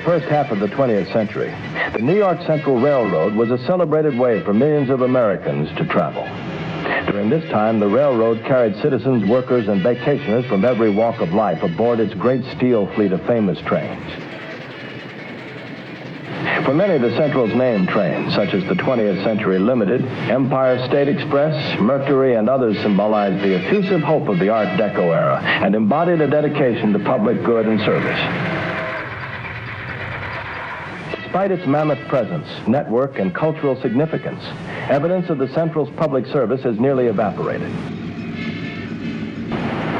first half of the 20th century, the New York Central Railroad was a celebrated way for millions of Americans to travel. During this time, the railroad carried citizens, workers, and vacationers from every walk of life aboard its great steel fleet of famous trains. For many, the Central's name trains, such as the 20th Century Limited, Empire State Express, Mercury, and others, symbolized the effusive hope of the Art Deco era and embodied a dedication to public good and service. Despite its mammoth presence, network, and cultural significance, evidence of the Central's public service has nearly evaporated.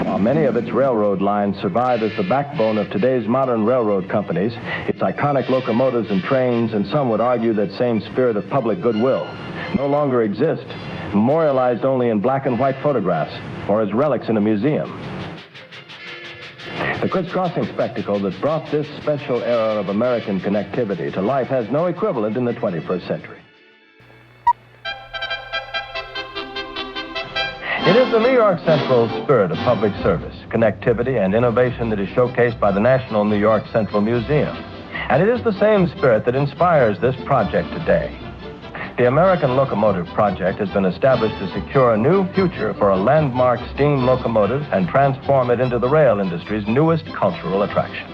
While many of its railroad lines survive as the backbone of today's modern railroad companies, its iconic locomotives and trains, and some would argue that same spirit of public goodwill, no longer exist, memorialized only in black and white photographs or as relics in a museum. The crisscrossing spectacle that brought this special era of American connectivity to life has no equivalent in the 21st century. It is the New York Central spirit of public service, connectivity, and innovation that is showcased by the National New York Central Museum. And it is the same spirit that inspires this project today. The American Locomotive Project has been established to secure a new future for a landmark steam locomotive and transform it into the rail industry's newest cultural attraction.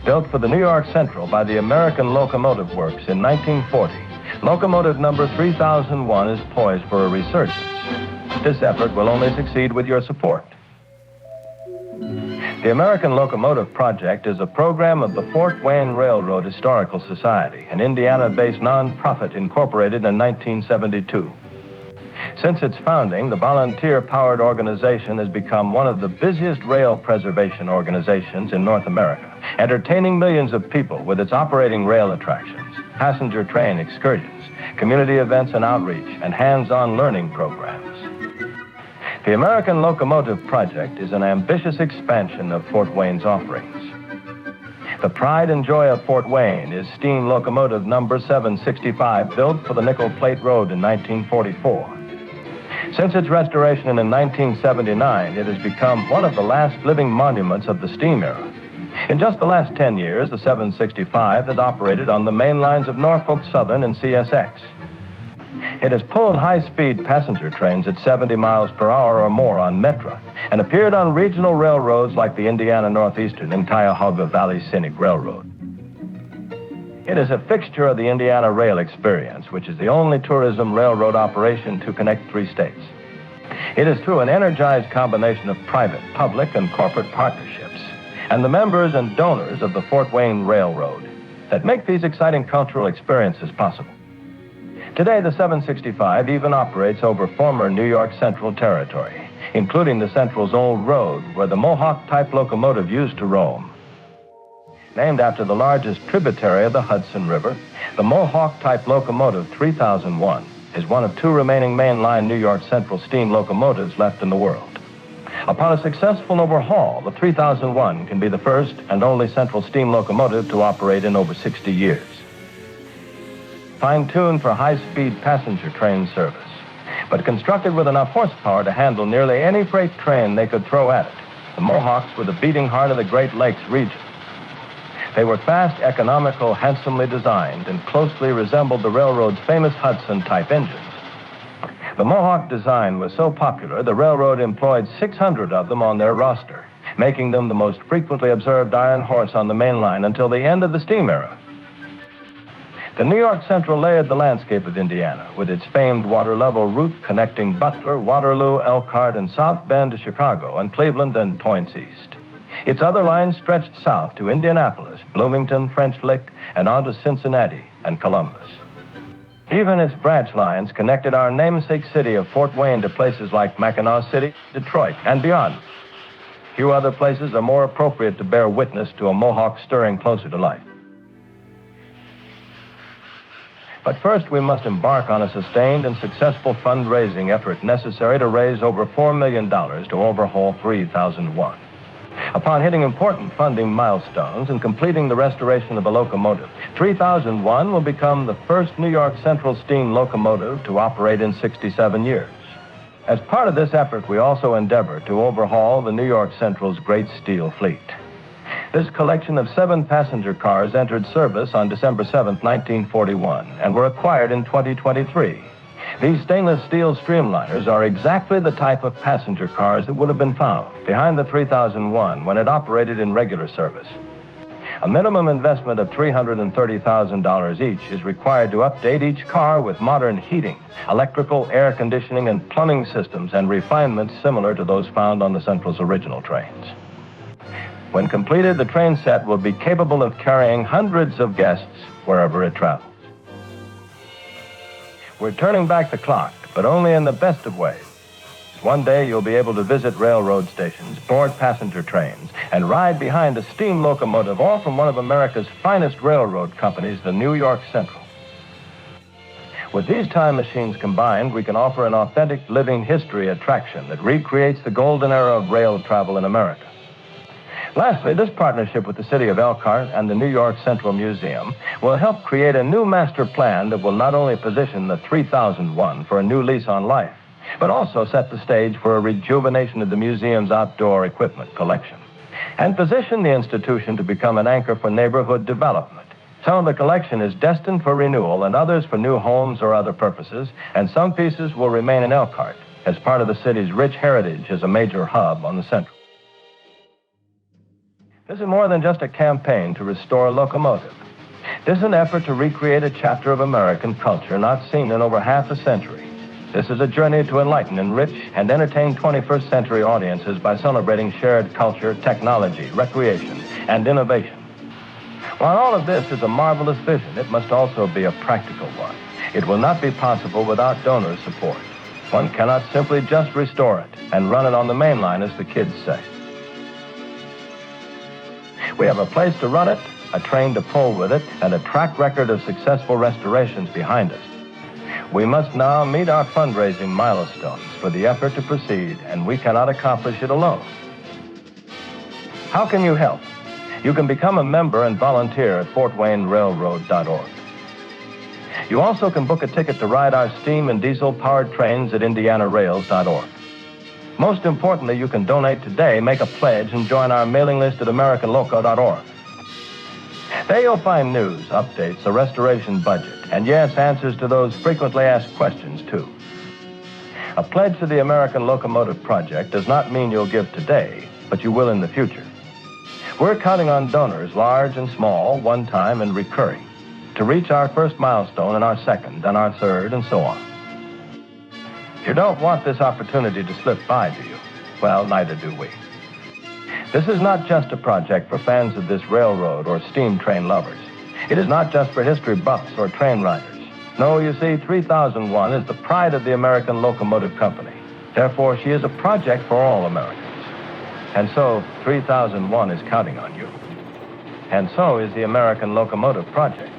Built for the New York Central by the American Locomotive Works in 1940, locomotive number 3001 is poised for a resurgence. This effort will only succeed with your support. The American Locomotive Project is a program of the Fort Wayne Railroad Historical Society, an Indiana-based nonprofit incorporated in 1972. Since its founding, the volunteer-powered organization has become one of the busiest rail preservation organizations in North America, entertaining millions of people with its operating rail attractions, passenger train excursions, community events and outreach, and hands-on learning programs. The American Locomotive Project is an ambitious expansion of Fort Wayne's offerings. The pride and joy of Fort Wayne is steam locomotive number 765, built for the Nickel Plate Road in 1944. Since its restoration in 1979, it has become one of the last living monuments of the steam era. In just the last 10 years, the 765 has operated on the main lines of Norfolk Southern and CSX. It has pulled high-speed passenger trains at 70 miles per hour or more on Metra and appeared on regional railroads like the Indiana Northeastern and Cuyahoga Valley Scenic Railroad. It is a fixture of the Indiana Rail Experience, which is the only tourism railroad operation to connect 3 states. It is through an energized combination of private, public, and corporate partnerships and the members and donors of the Fort Wayne Railroad that make these exciting cultural experiences possible. Today, the 765 even operates over former New York Central territory, including the Central's old road where the Mohawk-type locomotive used to roam. Named after the largest tributary of the Hudson River, the Mohawk-type locomotive 3001 is one of 2 remaining mainline New York Central steam locomotives left in the world. Upon a successful overhaul, the 3001 can be the first and only Central steam locomotive to operate in over 60 years. Fine-tuned for high-speed passenger train service, but constructed with enough horsepower to handle nearly any freight train they could throw at it, the Mohawks were the beating heart of the Great Lakes region. They were fast, economical, handsomely designed, and closely resembled the railroad's famous Hudson-type engines. The Mohawk design was so popular, the railroad employed 600 of them on their roster, making them the most frequently observed iron horse on the main line until the end of the steam era. The New York Central layered the landscape of Indiana with its famed water-level route connecting Butler, Waterloo, Elkhart, and South Bend to Chicago, and Cleveland and points east. Its other lines stretched south to Indianapolis, Bloomington, French Lick, and on to Cincinnati and Columbus. Even its branch lines connected our namesake city of Fort Wayne to places like Mackinac City, Detroit, and beyond. Few other places are more appropriate to bear witness to a Mohawk stirring closer to life. But first, we must embark on a sustained and successful fundraising effort necessary to raise over $4 million to overhaul 3001. Upon hitting important funding milestones and completing the restoration of the locomotive, 3001 will become the first New York Central steam locomotive to operate in 67 years. As part of this effort, we also endeavor to overhaul the New York Central's great steel fleet. This collection of 7 passenger cars entered service on December 7, 1941, and were acquired in 2023. These stainless steel streamliners are exactly the type of passenger cars that would have been found behind the 3001 when it operated in regular service. A minimum investment of $330,000 each is required to update each car with modern heating, electrical, air conditioning, and plumbing systems and refinements similar to those found on the Central's original trains. When completed, the train set will be capable of carrying hundreds of guests wherever it travels. We're turning back the clock, but only in the best of ways. One day you'll be able to visit railroad stations, board passenger trains, and ride behind a steam locomotive, all from one of America's finest railroad companies, the New York Central. With these time machines combined, we can offer an authentic living history attraction that recreates the golden era of rail travel in America. Lastly, this partnership with the City of Elkhart and the New York Central Museum will help create a new master plan that will not only position the 3001 for a new lease on life, but also set the stage for a rejuvenation of the museum's outdoor equipment collection, and position the institution to become an anchor for neighborhood development. Some of the collection is destined for renewal and others for new homes or other purposes, and some pieces will remain in Elkhart as part of the city's rich heritage as a major hub on the Central. This is more than just a campaign to restore Locomotive. This is an effort to recreate a chapter of American culture not seen in over half a century. This is a journey to enlighten, enrich, and entertain 21st century audiences by celebrating shared culture, technology, recreation, and innovation. While all of this is a marvelous vision, it must also be a practical one. It will not be possible without donor support. One cannot simply just restore it and run it on the main line, as the kids say. We have a place to run it, a train to pull with it, and a track record of successful restorations behind us. We must now meet our fundraising milestones for the effort to proceed, and we cannot accomplish it alone. How can you help? You can become a member and volunteer at FortWayneRailroad.org. You also can book a ticket to ride our steam and diesel-powered trains at IndianaRails.org. Most importantly, you can donate today, make a pledge, and join our mailing list at AmericanLoco.org. There you'll find news, updates, a restoration budget, and yes, answers to those frequently asked questions, too. A pledge to the American Locomotive Project does not mean you'll give today, but you will in the future. We're counting on donors, large and small, one-time and recurring, to reach our first milestone and our second and our third and so on. You don't want this opportunity to slip by, do you? Well, neither do we. This is not just a project for fans of this railroad or steam train lovers. It is not just for history buffs or train riders. No, you see, 3001 is the pride of the American Locomotive Company. Therefore, she is a project for all Americans. And so, 3001 is counting on you. And so is the American Locomotive Project.